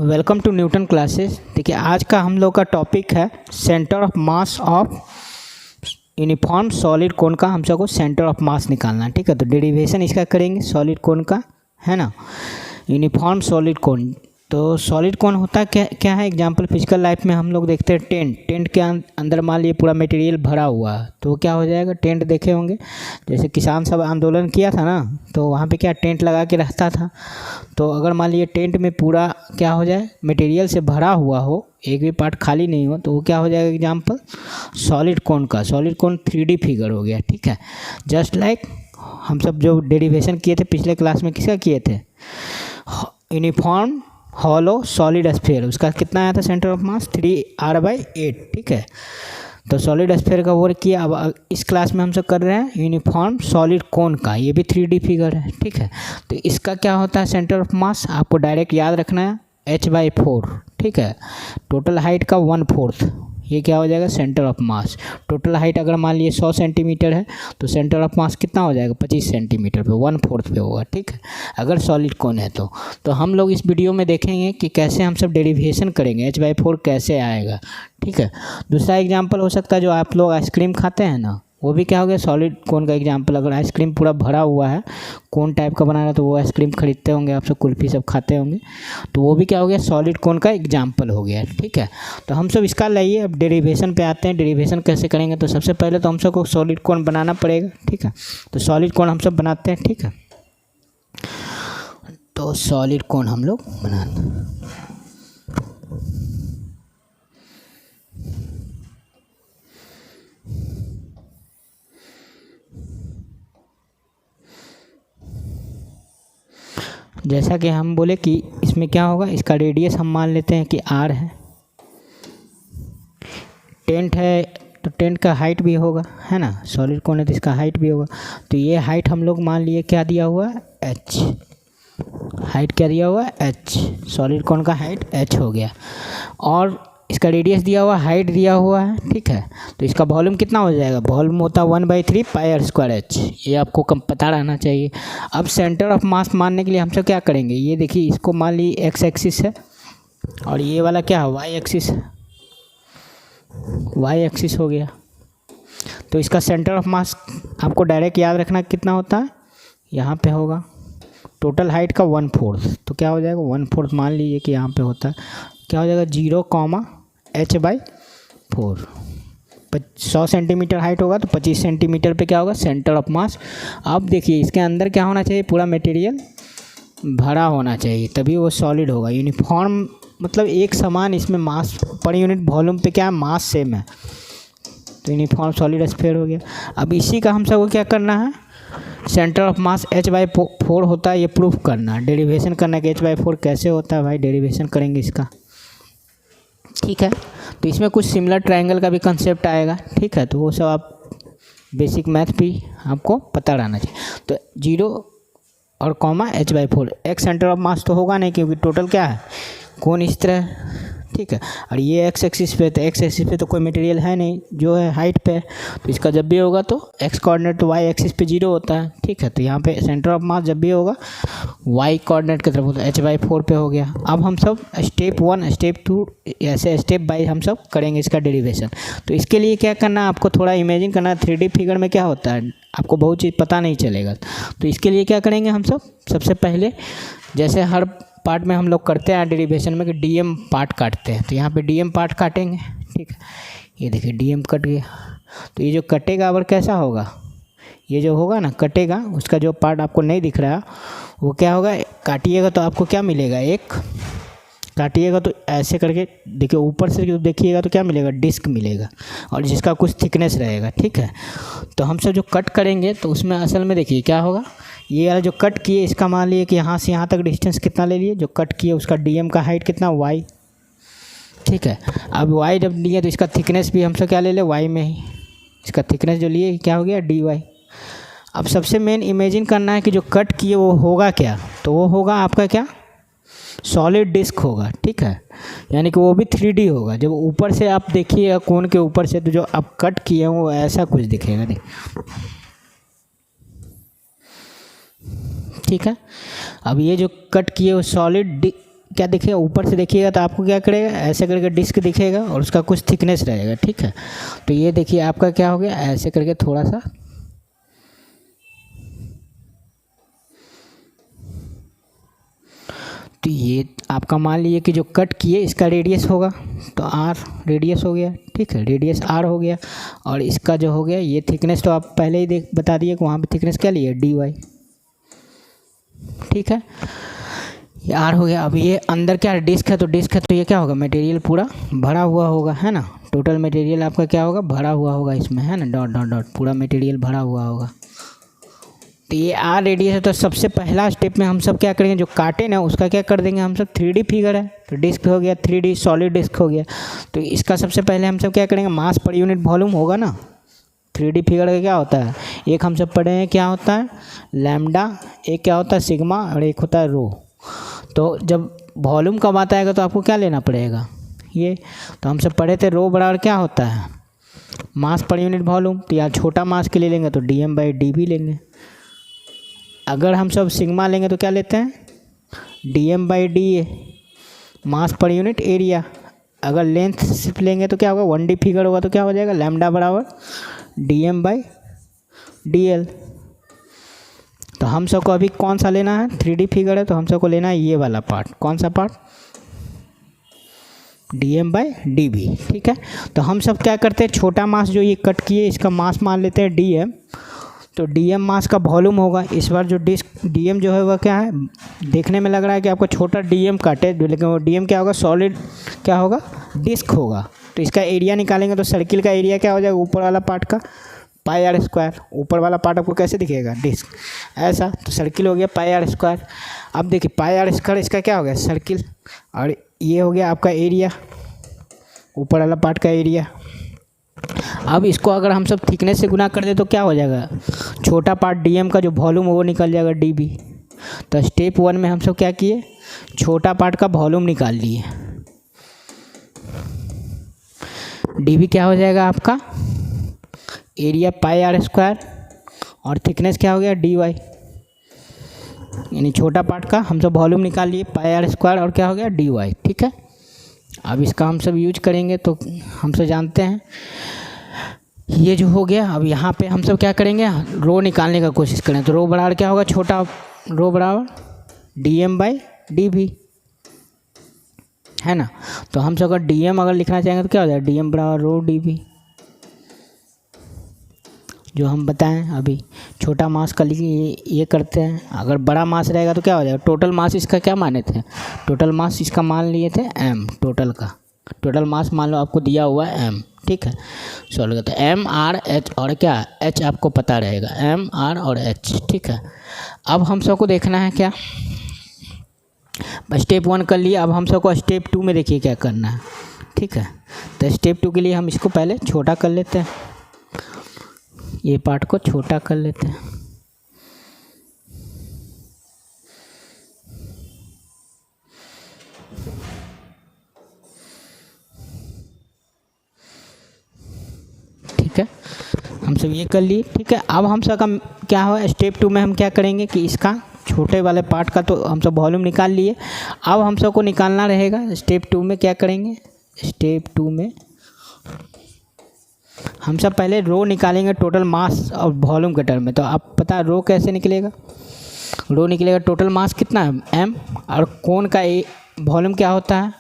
Welcome to Newton classes. देखिए आज का हम लोग का टॉपिक है centre of mass of uniform solid कोन का। हम सबको सेंटर ऑफ मास निकालना है, ठीक है। तो डेरिवेशन इसका करेंगे सॉलिड कोन का, है ना। यूनिफॉर्म सॉलिड कोन, तो सॉलिड कोन होता क्या क्या है। एग्जांपल फिजिकल लाइफ में हम लोग देखते हैं टेंट के अंदर मान लीजिए पूरा मटेरियल भरा हुआ है, तो क्या हो जाएगा। टेंट देखे होंगे, जैसे किसान सब आंदोलन किया था ना, तो वहाँ पे क्या टेंट लगा के रहता था। तो अगर मान लीजिए टेंट में पूरा क्या हो जाए, मटेरियल से भरा हुआ हो, एक भी पार्ट खाली नहीं हो, तो वो क्या हो जाएगा। एग्जांपल सॉलिड कोन का, सॉलिड कोन 3D फिगर हो गया, ठीक है। जस्ट लाइक हम सब जो डेरिवेशन किए थे पिछले क्लास में, किसका किए थे, यूनिफॉर्म हॉलो सॉलिड स्फीयर, उसका कितना आया था सेंटर ऑफ मास 3r/8, ठीक है। तो सॉलिड स्फीयर का वर्क किया। अब इस क्लास में हम सब कर रहे हैं यूनिफॉर्म सॉलिड कोन का, ये भी 3D फिगर है, ठीक है। तो इसका क्या होता है सेंटर ऑफ मास, आपको डायरेक्ट याद रखना है h/4, ठीक है। टोटल हाइट का 1/4, ये क्या हो जाएगा centre of mass. Total height अगर मान लीजिए 100 सेंटीमीटर है, तो सेंटर ऑफ मास कितना हो जाएगा 25 सेंटीमीटर पे, 1/4 पे होगा, ठीक है, अगर सॉलिड कोन है तो हम लोग इस वीडियो में देखेंगे कि कैसे हम सब डेरिवेशन करेंगे, h/4 कैसे आएगा, ठीक है। दूसरा एग्जांपल हो सकता है जो आप लोग आइसक्रीम खाते हैं ना, वो भी क्या हो गया सॉलिड कोन का एग्जांपल। अगर आइसक्रीम पूरा भरा हुआ है, कोन टाइप का बना रहा है, तो वो आइसक्रीम खरीदते होंगे आप सब, कुल्फ़ी सब खाते होंगे, तो वो भी क्या हो गया सॉलिड कोन का एग्जांपल हो गया, ठीक है। तो हम सब इसका लाइए अब डेरिवेशन पे आते हैं। डेरिवेशन कैसे करेंगे, तो सबसे पहले तो हम सब को सॉलिड कोन बनाना पड़ेगा, ठीक है। तो सॉलिड कोन हम सब बनाते हैं, ठीक है। तो सॉलिड कोन हम लोग बनाते हैं। जैसा कि हम बोले कि इसमें क्या होगा, इसका रेडियस हम मान लेते हैं कि r है। टेंट है तो टेंट का हाइट भी होगा, है ना। सॉलिड कोन है तो इसका हाइट भी होगा। तो ये हाइट हम लोग मान लिए क्या दिया हुआ है h, हाइट क्या दिया हुआ है h, सॉलिड कोन का हाइट h हो गया। और इसका रेडियस दिया हुआ, हाइट दिया हुआ है, ठीक है। तो इसका वॉल्यूम कितना हो जाएगा, वॉल्यूम होता है 1/3 πr²h, ये आपको कम पता रहना चाहिए। अब सेंटर ऑफ मास मानने के लिए हम सब क्या करेंगे, ये देखिए इसको मान ली x एक्सिस है और ये वाला क्या है y एक्सिस है, y एक्सिस हो गया। तो इसका सेंटर ऑफ मास आपको डायरेक्ट याद रखना कितना होता है, यहाँ पे होगा टोटल हाइट का 1/4, तो क्या हो जाएगा 1/4 मान लीजिए कि यहाँ पे होता है, क्या हो जाएगा 0,h/4। 100 सेंटीमीटर हाइट होगा तो 25 सेंटीमीटर पे क्या होगा सेंटर ऑफ मास। अब देखिए इसके अंदर क्या होना चाहिए, पूरा मटेरियल भरा होना चाहिए, तभी वो सॉलिड होगा। यूनिफॉर्म मतलब एक समान इसमें मास पर यूनिट वॉल्यूम पे क्या है मास सेम है, तो यूनिफॉर्म सॉलिड स्फीयर हो गया। अब इसी का हम सबको क्या करना है, सेंटर ऑफ मास h/4 होता है, ये प्रूफ करना है, डेरिवेशन करना है कि h/4 कैसे होता है भाई, डेरिवेशन करेंगे इसका, ठीक है। तो इसमें कुछ सिमिलर ट्रायंगल का भी कंसेप्ट आएगा, ठीक है। तो वो सब आप बेसिक मैथ भी आपको पता रहना चाहिए। तो 0 और comma h/4, x centre of mass तो होगा नहीं क्योंकि टोटल क्या है कोन इस तरह, ठीक है। और ये x एक्सिस पे, तो x एक्सिस पे तो कोई मटेरियल है नहीं जो है हाइट पे, तो इसका जब भी होगा तो x कोऑर्डिनेट तो y एक्सिस पे 0 होता है, ठीक है। तो यहाँ पे सेंटर ऑफ मास जब भी होगा y कोऑर्डिनेट की तरफ होता है, h/4 पे हो गया। अब हम सब स्टेप 1 स्टेप 2 ऐसे स्टेप बाय हम सब करेंगे इसका डेरिवेशन। तो इसके लिए क्या करना है, आपको थोड़ा इमेजिन करना है 3D फिगर में क्या होता है, आपको बहुत चीज़ पता नहीं चलेगा। तो इसके लिए क्या करेंगे हम सब, सबसे पहले जैसे हर पार्ट में हम लोग करते हैं डेरिवेशन में कि DM पार्ट काटते हैं, तो यहाँ पे DM पार्ट काटेंगे, ठीक है। ये देखिए DM कट गया, तो ये जो कटेगा अब कैसा होगा, ये जो होगा ना कटेगा, उसका जो पार्ट आपको नहीं दिख रहा वो क्या होगा, काटिएगा तो आपको क्या मिलेगा, एक काटिएगा तो ऐसे करके देखिए ऊपर से देखिएगा तो क्या मिलेगा, डिस्क मिलेगा, और जिसका कुछ थिकनेस रहेगा, ठीक है। तो हम सब जो कट करेंगे तो उसमें असल में देखिए क्या होगा, ये वाला जो कट किए इसका मान लिए कि यहाँ से यहाँ तक डिस्टेंस कितना ले लिए, जो कट किए उसका DM का हाइट कितना y, ठीक है। अब y जब लिए तो इसका थिकनेस भी हम सब क्या ले ले y में ही, इसका थिकनेस जो लिए क्या हो गया dy। अब सबसे मेन इमेजिन करना है कि जो कट किए वो होगा क्या, तो वो होगा आपका क्या सॉलिड डिस्क होगा, ठीक है। यानी कि वो भी 3D होगा। जब ऊपर से आप देखिएगा कोन के ऊपर से, तो जो आप कट किए हैं वो ऐसा कुछ दिखेगा, नहीं, ठीक है। अब ये जो कट किए वो सॉलिड क्या दिखेगा, ऊपर से देखिएगा तो आपको क्या करेगा, ऐसे करके डिस्क दिखेगा और उसका कुछ थिकनेस रहेगा, ठीक है। तो ये देखिए आपका क्या हो गया, ऐसे करके थोड़ा सा तो ये आपका मान लीजिए कि जो कट किए इसका रेडियस होगा तो आर रेडियस हो गया, ठीक है, रेडियस आर हो गया। और इसका जो हो गया ये थिकनेस तो आप पहले ही बता दिए कि वहाँ पे थिकनेस क्या लिए, डी वाई, ठीक है, ये आर हो गया। अब ये अंदर क्या डिस्क है, तो डिस्क है तो ये क्या होगा, मटेरियल पूरा भरा हुआ होगा, है ना। टोटल मटेरियल आपका क्या होगा, भरा हुआ होगा इसमें, है ना, डॉट डॉट डॉट पूरा मटेरियल भरा हुआ होगा। तो ये आर रेडियस है। तो सबसे पहला स्टेप में हम सब क्या करेंगे, जो काटे ना उसका क्या कर देंगे हम सब, 3D फिगर है तो डिस्क हो गया, 3D सॉलिड डिस्क हो गया। तो इसका सबसे पहले हम सब क्या करेंगे, मास पर यूनिट वॉल्यूम होगा ना। 3D फिगर का क्या होता है, एक हम सब पढ़े हैं क्या होता है लैम्डा, एक क्या होता है सिग्मा और एक होता है रो। तो जब वॉल्यूम का बात आएगा तो आपको क्या लेना पड़ेगा, ये तो हम सब पढ़े थे, रो बराबर क्या होता है मास पर यूनिट वॉल्यूम। तो यहाँ छोटा मास के लिए लेंगे तो dm/dv लेंगे। अगर हम सब सिग्मा लेंगे तो क्या लेते हैं, dm/da मास पर यूनिट एरिया। अगर लेंथ सिर्फ लेंगे तो क्या होगा, 1D फिगर होगा तो क्या हो जाएगा, लैम्डा बराबर dm/dl। तो हम सबको अभी कौन सा लेना है, 3D फिगर है तो हम सबको लेना है ये वाला पार्ट, कौन सा पार्ट, dm/dv, ठीक है। तो हम सब क्या करते हैं, छोटा मास जो ये कट किए इसका मास मान लेते हैं dm। तो dm मास का वॉल्यूम होगा। इस बार जो डिस्क dm जो है वह क्या है, देखने में लग रहा है कि आपको छोटा dm काटे, लेकिन वो dm क्या होगा, सॉलिड क्या होगा, डिस्क होगा। तो इसका एरिया निकालेंगे तो सर्किल का एरिया क्या हो जाएगा, ऊपर वाला पार्ट का πr²। ऊपर वाला पार्ट आपको कैसे दिखेगा, डिस्क ऐसा, तो सर्किल हो गया πr²। अब देखिए πr² इसका क्या हो गया, सर्किल, और ये हो गया आपका एरिया, ऊपर वाला पार्ट का एरिया। अब इसको अगर हम सब थिकनेस से गुना कर दे तो क्या हो जाएगा, छोटा पार्ट dm का जो वॉल्यूम है वो निकल जाएगा dv। तो स्टेप 1 में हम सब क्या किए, छोटा पार्ट का वॉल्यूम निकाल लिए, dv क्या हो जाएगा आपका एरिया πr² और थिकनेस क्या हो गया dy, यानी छोटा पार्ट का हम सब वॉल्यूम निकाल लिए πr² और क्या हो गया dy, ठीक है। अब इसका हम सब यूज करेंगे तो हम सब जानते हैं ये जो हो गया। अब यहाँ पे हम सब क्या करेंगे, रो निकालने का कोशिश करें। तो रो बराबर क्या होगा, छोटा रो बराबर dm/dv, है ना। तो हम सब अगर dm अगर लिखना चाहेंगे तो क्या हो जाएगा, dm बराबर रो dv, जो हम बताएं अभी छोटा मास का लिए ये करते हैं। अगर बड़ा मास रहेगा तो क्या हो जाएगा, टोटल मास इसका क्या माने थे, टोटल मास इसका मान लिए थे m, टोटल का टोटल मास मान लो आपको दिया हुआ है m, ठीक है। सॉल्व करते हैं m r h और क्या h आपको पता रहेगा, m r और h, ठीक है। अब हम सबको देखना है क्या, स्टेप 1 कर लिए। अब हम सबको स्टेप 2 में देखिए क्या करना है, ठीक है। तो स्टेप 2 के लिए हम इसको पहले छोटा कर लेते हैं, ये पार्ट को छोटा कर लेते हैं। ठीक है, हम सब ये कर लिए, ठीक है। अब हम सब का क्या हुआ, स्टेप 2 में हम क्या करेंगे कि इसका छोटे वाले पार्ट का तो हम सब वॉल्यूम निकाल लिए। अब हम सब को निकालना रहेगा स्टेप 2 में क्या करेंगे, स्टेप 2 में हम सब पहले रो निकालेंगे टोटल मास और वॉल्यूम के टर्म में। तो आप पता है रो कैसे निकलेगा, रो निकलेगा टोटल मास कितना है m, और कोन का वॉल्यूम क्या होता है,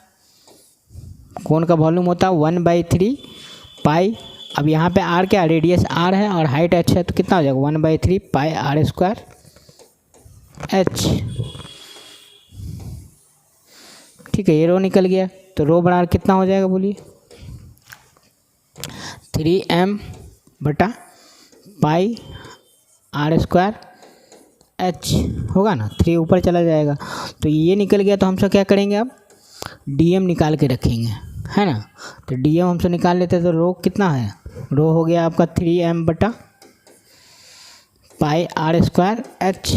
कोन का वॉल्यूम होता है 1/3 पाई। अब यहाँ पे r क्या, रेडियस r है और हाइट h है, तो कितना हो जाएगा 1/3 पाई r² h, ठीक है। ये रो निकल गया। तो रो बराबर कितना हो जाएगा बोलिए, 3m बटा पाई r² h होगा ना, 3 ऊपर चला जाएगा। तो ये निकल गया। तो हम सब क्या करेंगे, अब dm निकाल के रखेंगे, है ना। तो dm हम सब निकाल लेते हैं। तो रो कितना है, रो हो गया आपका 3m बटा पाई r² h,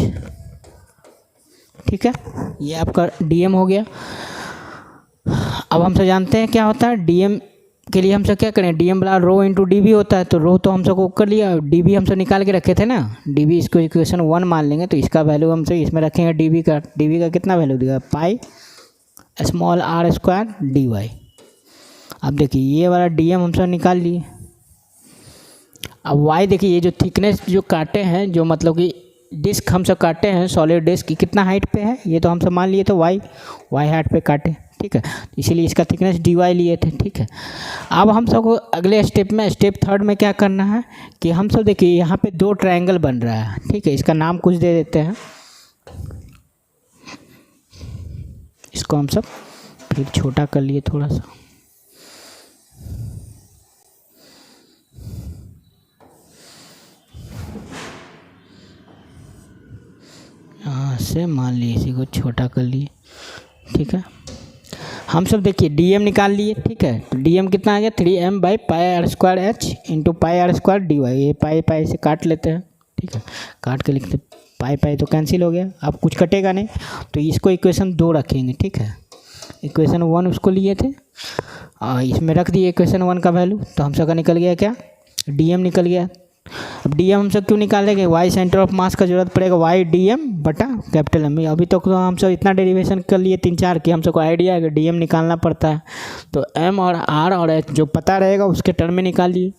ठीक है। ये आपका dm हो गया। अब हम सब जानते हैं क्या होता है, dm के लिए हम सब क्या करें, dm बराबर रो इंटू dv होता है। तो रो तो हम सबको कर लिया, dv हम सब निकाल के रखे थे ना, dv इसको इक्वेशन 1 मान लेंगे। तो इसका वैल्यू हम सब इसमें रखेंगे, dv का कितना वैल्यू दिया pi small r square D y. अब देखिए ये वाला डी एम हम सब निकाल लिए। अब वाई देखिए, ये जो थिकनेस जो काटे हैं, जो मतलब कि डिस्क हम सब काटे हैं सॉलिड डिस्क की, कितना हाइट पे है ये तो हम सब मान लिए, तो वाई हाइट पे काटे, ठीक है। इसीलिए इसका थिकनेस डी वाई लिए थे, ठीक है। अब हम सबको अगले स्टेप में, स्टेप थर्ड में क्या करना है कि हम सब देखिए यहाँ पे दो ट्रायंगल बन रहा है, ठीक है। इसका नाम कुछ दे देते हैं, इसको हम सब फिर छोटा कर लिए थोड़ा सा। यहाँ से मान लिए इसी को छोटा कर लिए, ठीक है। हम सब देखिए डी एम निकाल लिए, ठीक है। तो डी एम कितना आ गया 3m by pi r square h into pi r square D y. ये पाई से काट लेते हैं, ठीक है। काट के लिखते पाई तो कैंसिल हो गया, अब कुछ कटेगा नहीं, तो इसको इक्वेशन 2 रखेंगे, ठीक है। इक्वेशन 1 उसको लिए थे और इसमें रख दिए इक्वेशन 1 का वैल्यू, तो हम सब का निकल गया क्या, डी एम निकल गया। अब डी एम हम सब क्यों निकालेंगे, वाई सेंटर ऑफ मास का जरूरत पड़ेगा, वाई डी एम बटा कैपिटल एम। अभी तक तो हम सब इतना डेरिवेशन कर लिए 3-4 कि हम सबको आइडिया है कि डी एम निकालना पड़ता है। तो एम और आर और एच जो पता रहेगा उसके टर्म में निकाल लिए,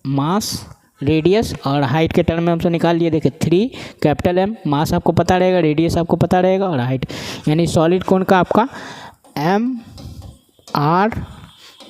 मास रेडियस और हाइट के टर्म में हम सब निकाल लिए। देखिए 3 कैपिटल एम, मास आपको पता रहेगा, रेडियस आपको पता रहेगा और हाइट, यानी सॉलिड कौन का आपका एम आर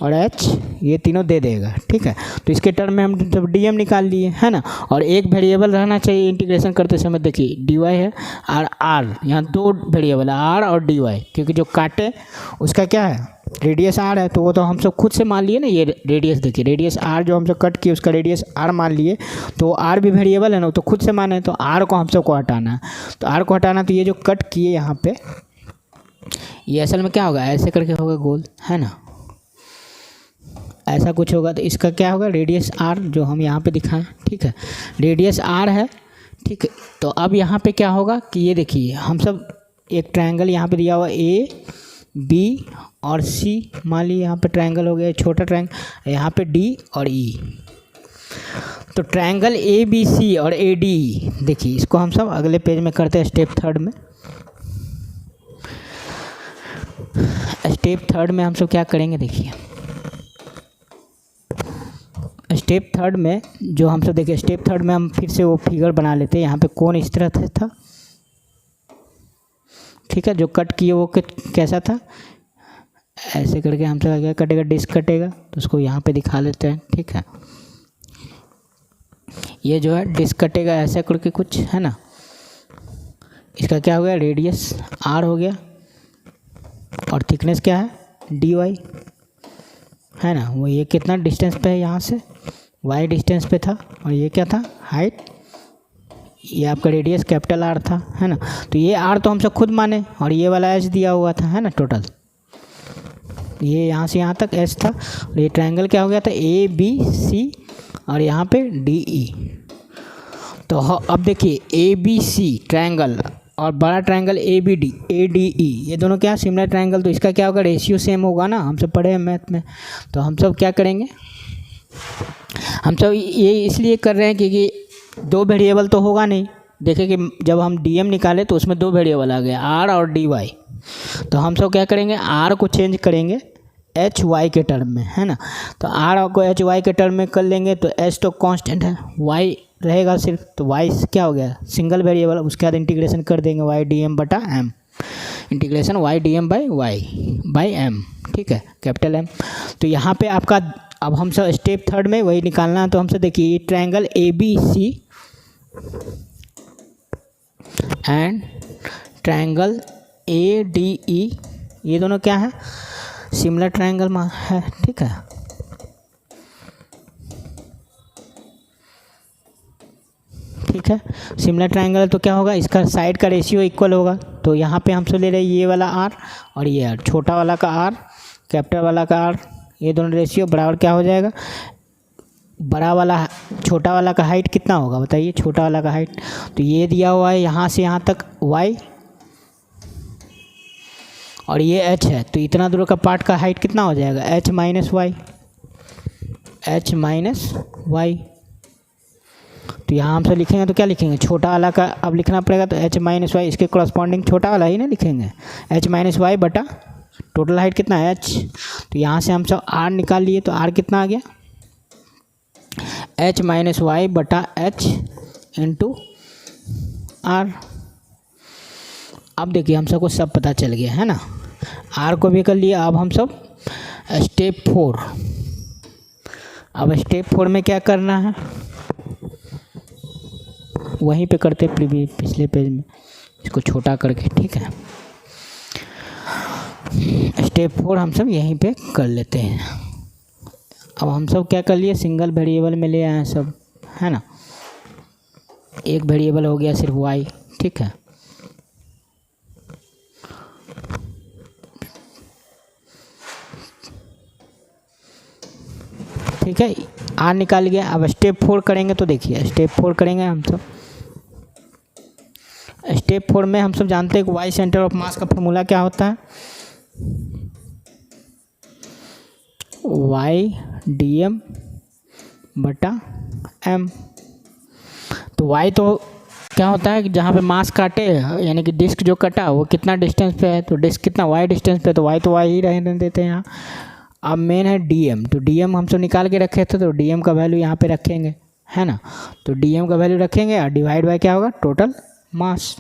और एच ये तीनों दे देगा, ठीक है। तो इसके टर्म में हम जब डी एम निकाल लिए है ना, और एक वेरिएबल रहना चाहिए इंटीग्रेशन करते समय। देखिए डी वाई है और आर, यहाँ 2 वेरिएबल है आर और डी वाई, क्योंकि जो काटे उसका क्या है रेडियस आर है, तो वो तो हम सब खुद से मान लिए ना। ये रेडियस देखिए, रेडियस आर जो हम सब कट किए उसका रेडियस आर मान लिए, तो आर भी वेरिएबल है ना, तो खुद से माने, तो आर को हम सबको हटाना है। तो आर को हटाना, तो ये जो कट किए यहाँ पे, ये असल में क्या होगा, ऐसे करके होगा गोल, है ना, ऐसा कुछ होगा। तो इसका क्या होगा रेडियस आर, जो हम यहाँ पे दिखाएं, ठीक है। रेडियस आर है, ठीक है। तो अब यहाँ पे क्या होगा कि ये देखिए हम सब एक ट्रायंगल यहाँ पे दिया हुआ ए बी और सी, मान लीजिए यहाँ पे ट्रायंगल हो गया छोटा ट्रायंगल, यहाँ पे डी और ई। तो ट्रायंगल ए बी सी और ए डी ई, देखिए इसको हम सब अगले पेज में करते हैं स्टेप थर्ड में। स्टेप थर्ड में हम सब क्या करेंगे, देखिए स्टेप थर्ड में जो हम सब देखिए, स्टेप थर्ड में हम फिर से वो फिगर बना लेते हैं। यहाँ पे कौन इस तरह से था, ठीक है। जो कट किए वो कैसा था, ऐसे करके हम सब क्या कटेगा, डिस्क कटेगा, तो उसको यहाँ पे दिखा लेते हैं, ठीक है। ये जो है डिस्क कटेगा ऐसे करके कुछ, है ना। इसका क्या हो गया, रेडियस आर हो गया और थिकनेस क्या है डी वाई, है ना। वो ये कितना डिस्टेंस पे है, यहाँ से वाई डिस्टेंस पे था, और ये क्या था हाइट, ये आपका रेडियस कैपिटल आर था, है ना। तो ये आर तो हम सब खुद माने, और ये वाला एच दिया हुआ था, है ना। टोटल ये यहाँ से यहाँ तक एच था, और ये ट्रायंगल क्या हो गया था ए बी सी और यहाँ पे डी ई। तो अब देखिए ए बी सी ट्रायंगल और बड़ा triangle A B D A D E, ये दोनों क्या सिमिलर ट्रायंगल, तो इसका क्या होगा रेशियो सेम होगा ना, हम सब पढ़े हैं मैथ में। तो हम सब क्या करेंगे, हम सब ये इसलिए कर रहे हैं क्योंकि 2 वेरिएबल तो होगा नहीं। देखें कि जब हम डी एम निकाले तो उसमें 2 वेरिएबल आ गए आर और डी वाई। तो हम सब क्या करेंगे, आर को चेंज करेंगे एच वाई के टर्म में, है ना। तो आर को एच वाई के टर्म में कर लेंगे, तो एच तो कांस्टेंट है, वाई रहेगा सिर्फ, तो वाई क्या हो गया सिंगल वेरिएबल। उसके बाद इंटीग्रेशन कर देंगे वाई डी एम बटा m, integration y d m by y by m, ठीक है, कैपिटल एम। तो यहाँ पे आपका अब हम सब स्टेप थर्ड में वही निकालना है। तो हम सब देखिए ये triangle A B C and triangle A D E, ये दोनों क्या है सिमिलर ट्रायंगल है, ठीक है। ठीक है, सिमिलर ट्रायंगल तो क्या होगा, इसका साइड का रेशियो इक्वल होगा। तो यहाँ पे हम सब ले रहे हैं ये वाला आर और ये आर, छोटा वाला का आर कैपिटल वाला का आर, ये दोनों रेशियो बराबर क्या हो जाएगा, बड़ा वाला छोटा वाला का हाइट कितना होगा बताइए, छोटा वाला का हाइट। तो ये दिया हुआ है यहाँ से यहाँ तक y और ये h है, तो इतना दूर का पार्ट का हाइट कितना हो जाएगा h माइनस वाई। तो यहाँ हम सब लिखेंगे तो क्या लिखेंगे, छोटा वाला का अब लिखना पड़ेगा, तो h माइनस वाई इसके कॉरस्पॉन्डिंग छोटा वाला ही ना लिखेंगे, h माइनस वाई बटा टोटल हाइट कितना है h, तो यहाँ से हम सब r निकाल लिए, तो r कितना आ गया h माइनस वाई बटा h इंटू r। अब देखिए हम सबको सब पता चल गया है ना, r को भी कर लिया। अब हम सब स्टेप 4, अब स्टेप 4 में क्या करना है वहीं पे करते पिछले पेज में, इसको छोटा करके, ठीक है। स्टेप 4 हम सब यहीं पे कर लेते हैं। अब हम सब क्या कर लिए, सिंगल वेरिएबल में ले आए हैं सब, है ना। एक वेरिएबल हो गया सिर्फ y, ठीक है। ठीक है, r निकाल गया। अब स्टेप 4 करेंगे, तो देखिए स्टेप 4 करेंगे हम सब। स्टेप 4 में हम सब जानते हैं कि वाई सेंटर ऑफ मास का फॉर्मूला क्या होता है, वाई डी एम बटा एम। तो वाई तो क्या होता है कि जहाँ पे मास काटे, यानी कि डिस्क जो कटा वो कितना डिस्टेंस पे है, तो डिस्क कितना वाई डिस्टेंस पे, तो वाई तो वाई ही रहने देते हैं यहाँ। अब मेन है डीएम, तो डीएम हम सब निकाल के रखे थे, तो डीएम का वैल्यू यहाँ पे रखेंगे, है ना। तो डीएम का वैल्यू रखेंगे और डिवाइड बाय क्या होगा, टोटल मास।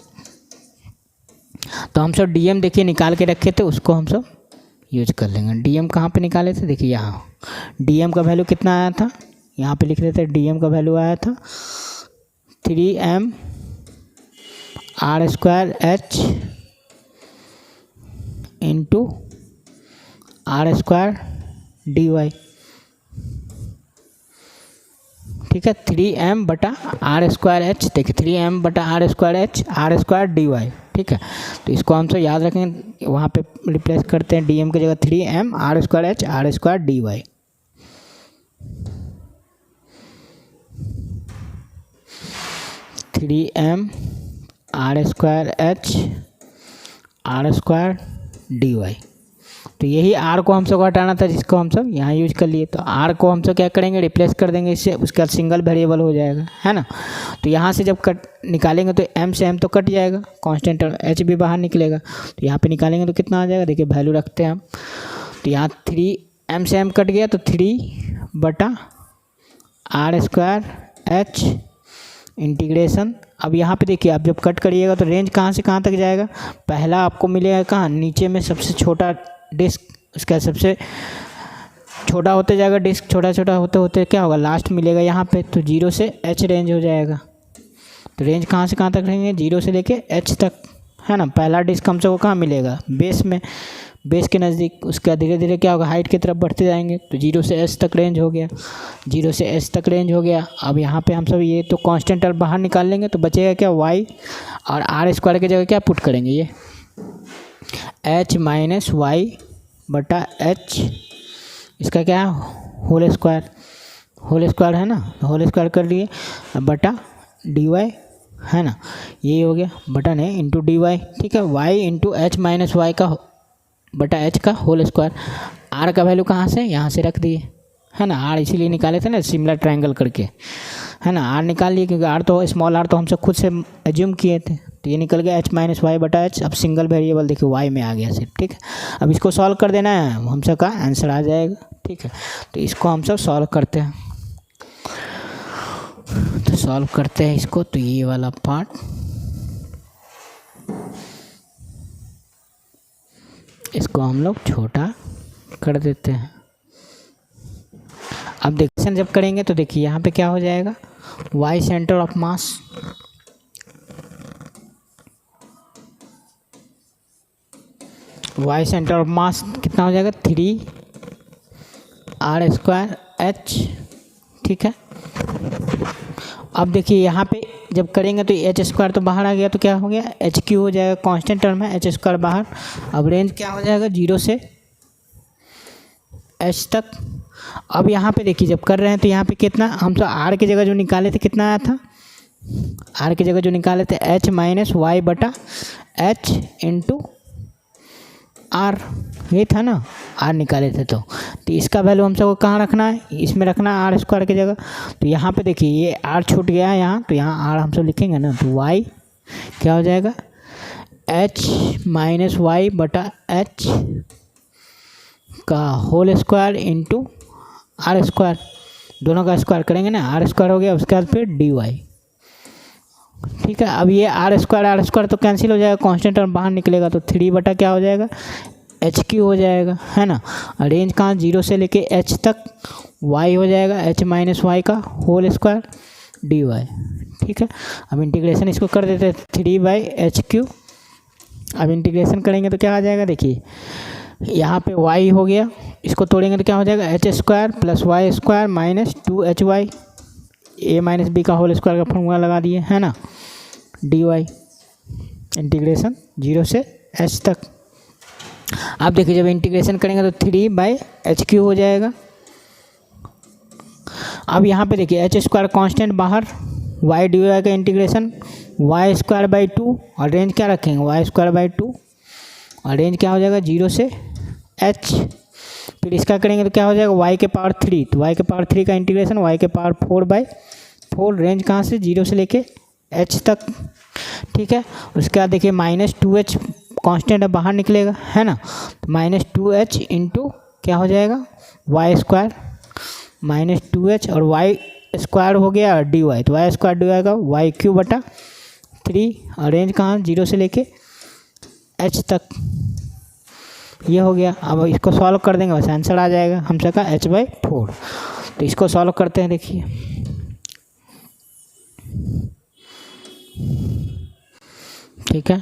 तो हम सब डीएम देखिए निकाल के रखे थे, उसको हम सब यूज कर लेंगे। डीएम कहाँ पे निकाले थे, देखिए यहाँ डीएम का वैल्यू कितना आया था, यहाँ पे लिख रहे थे। डीएम का वैल्यू आया था 3m r square h into R square D Y, ठीक है। 3m बटा आर स्क्वायर एच, देखिए 3m बटा R square H R square D Y, ठीक है। तो इसको हम सब याद रखेंगे, वहाँ पे रिप्लेस करते हैं डीएम की जगह 3m R square H R square D Y. Three M R square H R square D Y. तो यही r को हम सब को हटाना था, जिसको हम सब यहाँ यूज कर लिए। तो r को हम सब क्या करेंगे, रिप्लेस कर देंगे इससे, उसका सिंगल वेरिएबल हो जाएगा, है ना। तो यहाँ से जब कट निकालेंगे तो m से m तो कट जाएगा, कांस्टेंट h भी बाहर निकलेगा। तो यहाँ पे निकालेंगे तो कितना आ जाएगा, देखिए वैल्यू रखते हैं हम। तो यहाँ 3m से m कट गया, तो 3 बटा आर स्क्वायर एच इंटीग्रेशन। अब यहाँ पे देखिए, आप जब कट करिएगा तो रेंज कहाँ से कहाँ तक जाएगा, पहला आपको मिलेगा कहाँ, नीचे में सबसे छोटा डिस्क, उसका सबसे छोटा होते जाएगा डिस्क, छोटा छोटा होते होते क्या होगा, लास्ट मिलेगा यहाँ पे। तो 0 से h रेंज हो जाएगा। तो रेंज कहाँ से कहाँ तक रहेंगे, 0 से लेके h तक, है ना। पहला डिस्क हम सबको कहाँ मिलेगा, बेस में, बेस के नज़दीक। उसका धीरे धीरे क्या होगा, हाइट की तरफ बढ़ते जाएंगे। तो 0 से h तक रेंज हो गया, 0 से h तक रेंज हो गया। अब यहाँ पे हम सब ये तो कांस्टेंट टर्म बाहर निकाल लेंगे, तो बचेगा क्या, y, और आर स्क्वायर की जगह क्या पुट करेंगे, ये h माइनस वाई बटा h, इसका क्या है होल स्क्वायर है ना, होल स्क्वायर कर लिए, बटा डी वाई, है ना। ये हो गया, बटा नहीं इंटू डी वाई, ठीक है। y into H minus Y का बटा h का होल स्क्वायर। r का वैल्यू कहाँ से, यहाँ से रख दिए, है ना। r इसीलिए निकाले थे ना सिमिलर ट्रायंगल करके, है ना। r निकाल लिए, क्योंकि r तो स्मॉल r तो हम सब खुद से एज्यूम किए थे। तो ये निकल गया h माइनस वाई बटा h। अब सिंगल वेरिएबल देखिए y में आ गया सिर्फ, ठीक है। अब इसको सॉल्व कर देना है, हम सब का आंसर आ जाएगा, ठीक है। तो इसको हम सब सॉल्व करते हैं, तो सॉल्व करते हैं इसको। तो ये वाला पार्ट इसको हम लोग छोटा कर देते हैं। अब देखिए जब करेंगे तो देखिए यहाँ पे क्या हो जाएगा, y centre of mass, y centre of mass कितना हो जाएगा, 3 आर स्क्वायर एच, ठीक है। अब देखिए यहाँ पे जब करेंगे तो एच स्क्वायर तो बाहर आ गया, तो क्या हो गया, एच क्यू हो जाएगा, कांस्टेंट टर्म है, एच स्क्वायर बाहर। अब रेंज क्या हो जाएगा, 0 से एच तक। अब यहाँ पे देखिए जब कर रहे हैं तो यहाँ पे कितना, हम तो आर की जगह जो निकाले थे कितना आया था, आर की जगह जो निकाले थे एच माइनस वाई बटा एच इंटू आर, ये था ना, आर निकाले थे। तो इसका वैल्यू हम सबको कहाँ रखना है, इसमें रखना है आर स्क्वायर की जगह। तो यहाँ पे देखिए ये आर छूट गया है यहाँ, तो यहाँ आर हम सब लिखेंगे ना, तो वाई क्या हो जाएगा, एच माइनस वाई बटा एच का whole square into R square, दोनों का स्क्वायर करेंगे ना, आर स्क्वायर हो गया, उसके बाद फिर डी वाई। ठीक है, अब ये आर स्क्वायर तो कैंसिल हो जाएगा, कांस्टेंट और बाहर निकलेगा तो 3 बटा क्या हो जाएगा, एच क्यू हो जाएगा, है ना। रेंज कहाँ, 0 से लेके एच तक, वाई हो जाएगा एच माइनस वाई का होल स्क्वायर डी वाई। ठीक है, अब इंटीग्रेशन इसको कर देते हैं 3/HQ। अब इंटीग्रेशन करेंगे तो क्या आ जाएगा, देखिए यहाँ पे y हो गया, इसको तोड़ेंगे तो क्या हो जाएगा, H square plus Y square minus 2HY, a minus B का होल स्क्वायर का फॉर्मूला लगा दिए, है ना, डी वाई इंटीग्रेशन 0 से h तक। अब देखिए जब इंटीग्रेशन करेंगे तो 3/HQ हो जाएगा। अब यहाँ पे देखिए एच स्क्वायर कॉन्स्टेंट बाहर, वाई डी वाई का इंटीग्रेशन वाई स्क्वायर बाई 2 और रेंज क्या रखेंगे, वाई स्क्वायर बाई 2 और रेंज क्या हो जाएगा 0 से h। फिर इसका करेंगे तो क्या हो जाएगा, y के पावर 3, तो y के पावर 3 का इंटीग्रेशन y के पावर 4/4, रेंज कहाँ से 0 से लेके h तक। ठीक है, उसके बाद देखिए -2h कांस्टेंट है बाहर निकलेगा, है ना, तो -2h इंटू क्या हो जाएगा, वाई स्क्वायर -2h और वाई स्क्वायर हो गया डी वाई, तो वाई स्क्वायर डी वाई का वाई क्यू बटा 3 और रेंज कहाँ 0 से लेके h तक, ये हो गया। अब इसको सॉल्व कर देंगे बस आंसर आ जाएगा हम सबका h/4। तो इसको सॉल्व करते हैं, देखिए ठीक है,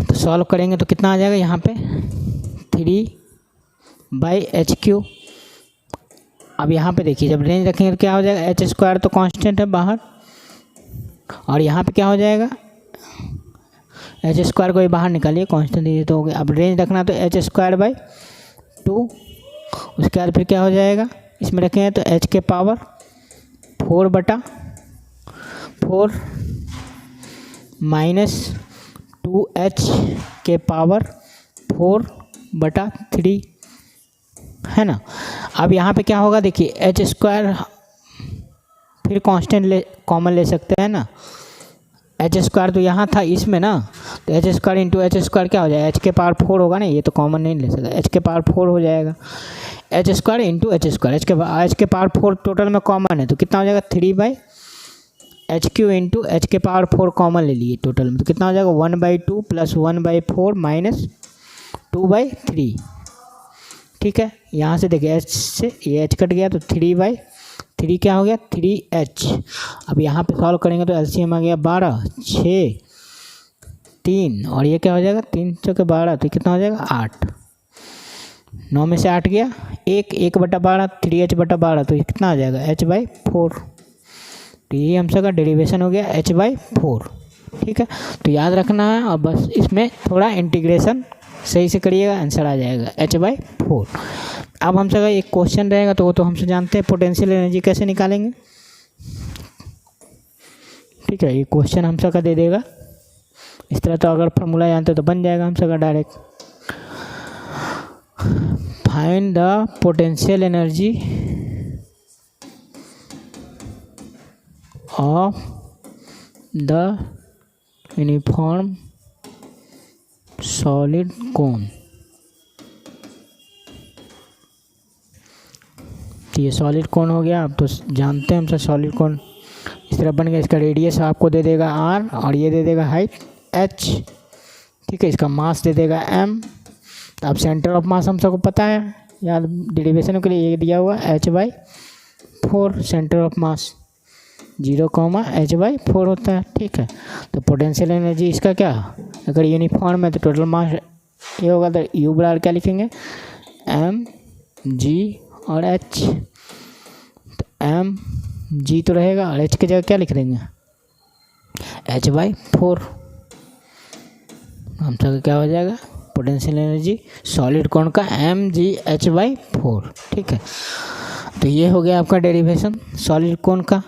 तो सॉल्व करेंगे तो कितना आ जाएगा यहाँ पे 3/HQ। अब यहाँ पे देखिए जब रेंज रखेंगे तो क्या हो जाएगा, एच स्क्वायर तो कांस्टेंट है बाहर और यहाँ पे क्या हो जाएगा, एच स्क्वायर को ही बाहर निकालिए, कांस्टेंट दीजिए तो हो गया। अब रेंज रखना तो एच स्क्वायर बाई 2, उसके बाद फिर क्या हो जाएगा, इसमें रखेंगे तो h के पावर 4/4 माइनस 2h के पावर 4/3, है ना। अब यहाँ पे क्या होगा, देखिए एच स्क्वायर फिर कांस्टेंट कॉमन ले सकते हैं ना, एच स्क्वायर तो यहाँ था इसमें ना, तो H square into H square क्या हो जाएगा, एच के पावर 4 होगा ना, ये तो कॉमन नहीं ले सकता, एच के पावर 4 हो जाएगा, H square into H square, H के पावर 4 टोटल में कॉमन है तो कितना हो जाएगा 3/HQ इंटू एच के पावर 4 कॉमन ले लिए टोटल में, तो कितना हो जाएगा 1/2 प्लस 1/4 माइनस 2/3। ठीक है, यहाँ से देखिए एच से ये एच कट गया तो 3/3 क्या हो गया 3h। अब यहाँ पे सॉल्व करेंगे तो एलसीएम आ गया 12, 6, 3 और ये क्या हो जाएगा 3 चौके 12, तो कितना हो जाएगा 8, 9 में से 8 गया 1/12 3h/12, तो ये कितना आ जाएगा h/4। तो ये हम सबका डेरिवेशन हो गया h/4। ठीक है, तो याद रखना है और बस इसमें थोड़ा इंटीग्रेशन सही से करिएगा, आंसर आ जाएगा h/4। अब हम सबका एक क्वेश्चन रहेगा तो वो तो हमसे जानते हैं पोटेंशियल एनर्जी कैसे निकालेंगे। ठीक है, ये क्वेश्चन हम सबका दे देगा इस तरह, तो अगर फार्मूला जानते तो बन जाएगा हम सबका direct, find the potential energy of the uniform solid कोन। तो ये सॉलिड कोन हो गया, अब तो जानते हैं हम सब सॉलिड कोन इस तरह बन गया, इसका रेडियस आपको दे देगा r और ये दे देगा हाइट h। ठीक है, इसका मास दे देगा m। तो अब सेंटर ऑफ मास हम सबको पता है, यार डेरिवेशन के लिए ये दिया हुआ h/4, centre of mass 0, h/4 होता है। ठीक है, तो पोटेंशियल एनर्जी इसका क्या, अगर यूनिफॉर्म है तो टोटल मास ये होगा, तो u बराबर क्या लिखेंगे mg और h, तो mg तो रहेगा और h की जगह क्या लिख देंगे h/4। हम सब क्या हो जाएगा पोटेंशियल एनर्जी सॉलिड कोन का mg h/4। ठीक है, तो ये हो गया आपका डेरिवेशन सॉलिड कोन का।